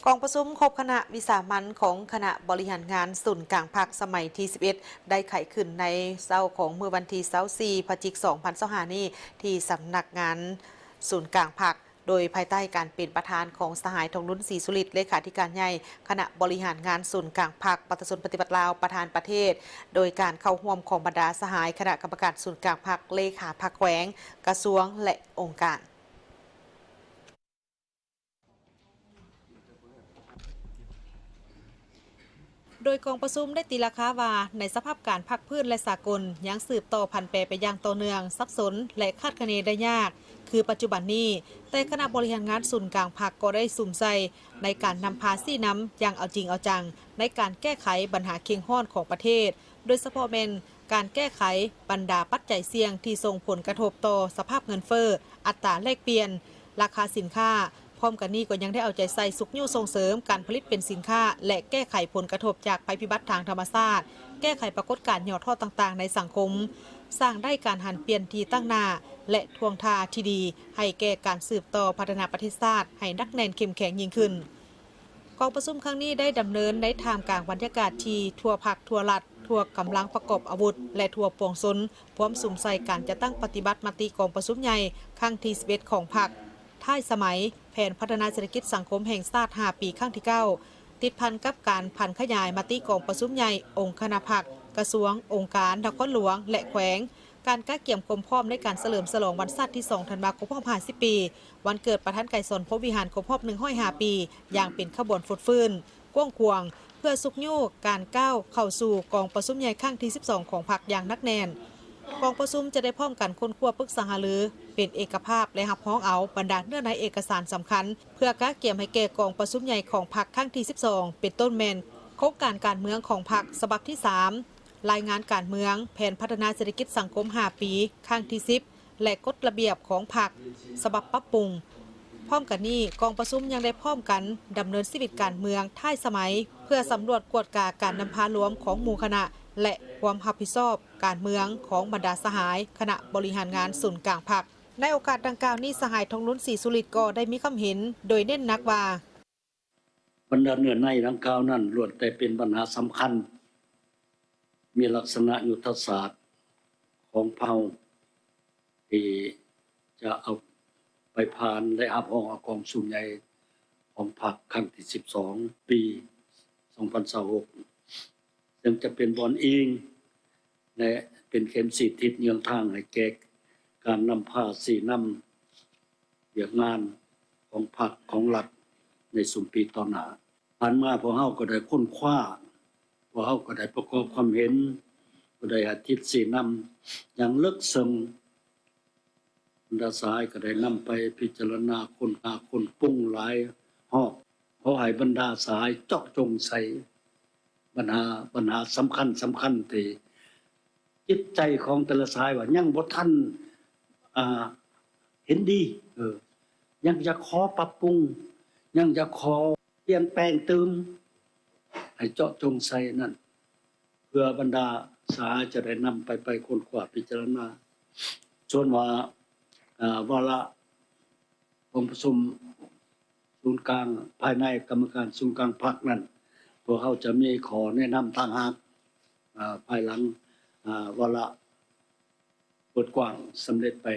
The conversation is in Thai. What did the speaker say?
กองประชุมครบคณะวิสามัญของคณะบริหารงานศูนย์กลางภาคสมัยที่11ได้ไขขึ้นในเช้าของเมื่อวันที่24พฤศจิกายน2025นี้ที่สำนักงานศูนย์กลางภาคโดยภายใต้การเป็นประธานของสหายทองนุ่นศรีสุริตเลขาธิการใหญ่คณะบริหารงานศูนย์กลางภาคประชาชนปฏิบัติลาวประธานประเทศโดยการเข้าร่วมของบรรดาสหายคณะกรรมการศูนย์กลางภาคเลขาภาคแขวงกระทรวงและองค์การโดยกองประชุมได้ตีราคาว่าในสภาพการพักพื้นและสากลยังสืบต่อพันแปรไปอย่างต่อเนื่องซับซ้อนและคาดคะเนได้ยากคือปัจจุบันนี้แต่คณะบริหารงานศูนย์กลางภาคก็ได้สุ่มใส่ในการนำพาซี่น้ำอย่างเอาจริงเอาจังในการแก้ไขปัญหาเคียงห้อนของประเทศโดยเฉพาะเป็นการแก้ไขบรรดาปัจจัยเสี่ยงที่ส่งผลกระทบต่อสภาพเงินเฟ้ออัตราแลกเปลี่ยนราคาสินค้าพร้อมกันนี้ก็ยังได้เอาใจใส่สุขยุ่ส่งเสริมการผลิตเป็นสินค้าและแก้ไขผลกระทบจากภัยพิบัติทางธรรมชาติแก้ไขปรากฏการณ์หย่อท่อต่างๆในสังคมสร้างได้การหันเปลี่ยนที่ตั้งหน้าและทวงท่าที่ดีให้แก่การสืบต่อพัฒนาประเทศชาติให้นักแน่นเข้มแข็งยิ่งขึ้นกองประชุมครั้งนี้ได้ดำเนินในท่ามกลางบรรยากาศที่ทั่วภาคทั่วรัฐทั่วกำลังประกอบอาวุธและทั่วปวงชนพร้อมสุ่มใส่การจะตั้งปฏิบัติมติกองประชุมใหญ่ครั้งที่11ของพรรคท้ายสมัยแผนพัฒนาเศรษฐกิจสังคมแห่งชาติ5 ปีครั้งที่9ติดพันกับการพันขยายมติกองประชุมใหญ่องค์คณะพรรคกระทรวงองค์การนครหลวงและแขวงการก้าเกี่ยมกลมพร้อมในการเฉลิมฉลองวันชาติที่2 ธันวาคม50 ปีวันเกิดประธานไก่สนพบวิหารครบรอบ105 ปีอย่างเป็นขบวนฟุดฟื้นกว้างควงเพื่อสุกโยกการก้าวเข้าสู่กองประชุมใหญ่ครั้งที่12ของพรรคอย่างนักแน่นกองประชุมจะได้พร้อมกันค้นคว้าปรึกษาหารือเป็นเอกภาพและหับพ้องเอาบรรดาเนื้อในเอกสารสำคัญเพื่อก้าเกี่ยมให้แก่กองประชุมใหญ่ของพรรคครั้งที่12เป็นต้นแมนโครงการเมืองของพรรคฉบับที่3รายงานการเมืองแผนพัฒนาเศรษฐกิจสังคม5 ปีครั้งที่10และกฎระเบียบของพรรคฉบับปรับปรุงพร้อมกันนี้กองประชุมยังได้พร้อมกันดำเนินชีวิตการเมืองท้ายสมัยเพื่อสำรวจกวดกาการนำพารวมของหมู่คณะและความรับผิดชอบการเมืองของบรรดาสหายคณะบริหารงานศูนย์กลางพรรคในโอกาสดังกล่าวนี้สหายทองนุ่นศรีสุริตก็ได้มีความเห็นโดยเน้นนักว่าบรรดาเนื้อในดังกล่าวนั้นล้วนแต่เป็นปัญหาสำคัญมีลักษณะยุทธศาสตร์ของเผ่าที่จะเอาไปผ่านและหับห้องเอากองสุนใหญ่ของพรรคครั้งที่12 ปี2026ซึ่งจะเป็นบอนอิงและเป็นเข็มสีทิศเยืองทางให้แก่การนำพาสีนำเวียกงานของพรรคของรัฐในสุมปีต่อหน้าผ่านมาพวกเฮาก็ได้ค้นคว้าพวกเฮาก็ได้ประกอบความเห็นก็ได้อธิษสีนำอย่างลึกซึ้งบรรดาสายก็ได้นำไปพิจารณาค้นหาคนปรุงหลายฮอบขอให้บรรดาสายเจาะจงใส่ปัญหาสำคัญที่จิตใจของแต่ละสายว่ายังบ่ทันเห็นดียังจะขอปรับปรุงยังจะขอเปลี่ยนแปลงเติมให้เจาะจงใส่นั่นเพื่อบรรดาสายจะได้นำไปค้นคว้าพิจารณาส่วนว่าวาระองค์ประชุมศูนย์กลางภายในกรรมการศูนย์กลางพรรคนั้นพวกเขาจะมีขอแนะนำทางหากภายหลังวาระเปิดกว้างสำเร็จไป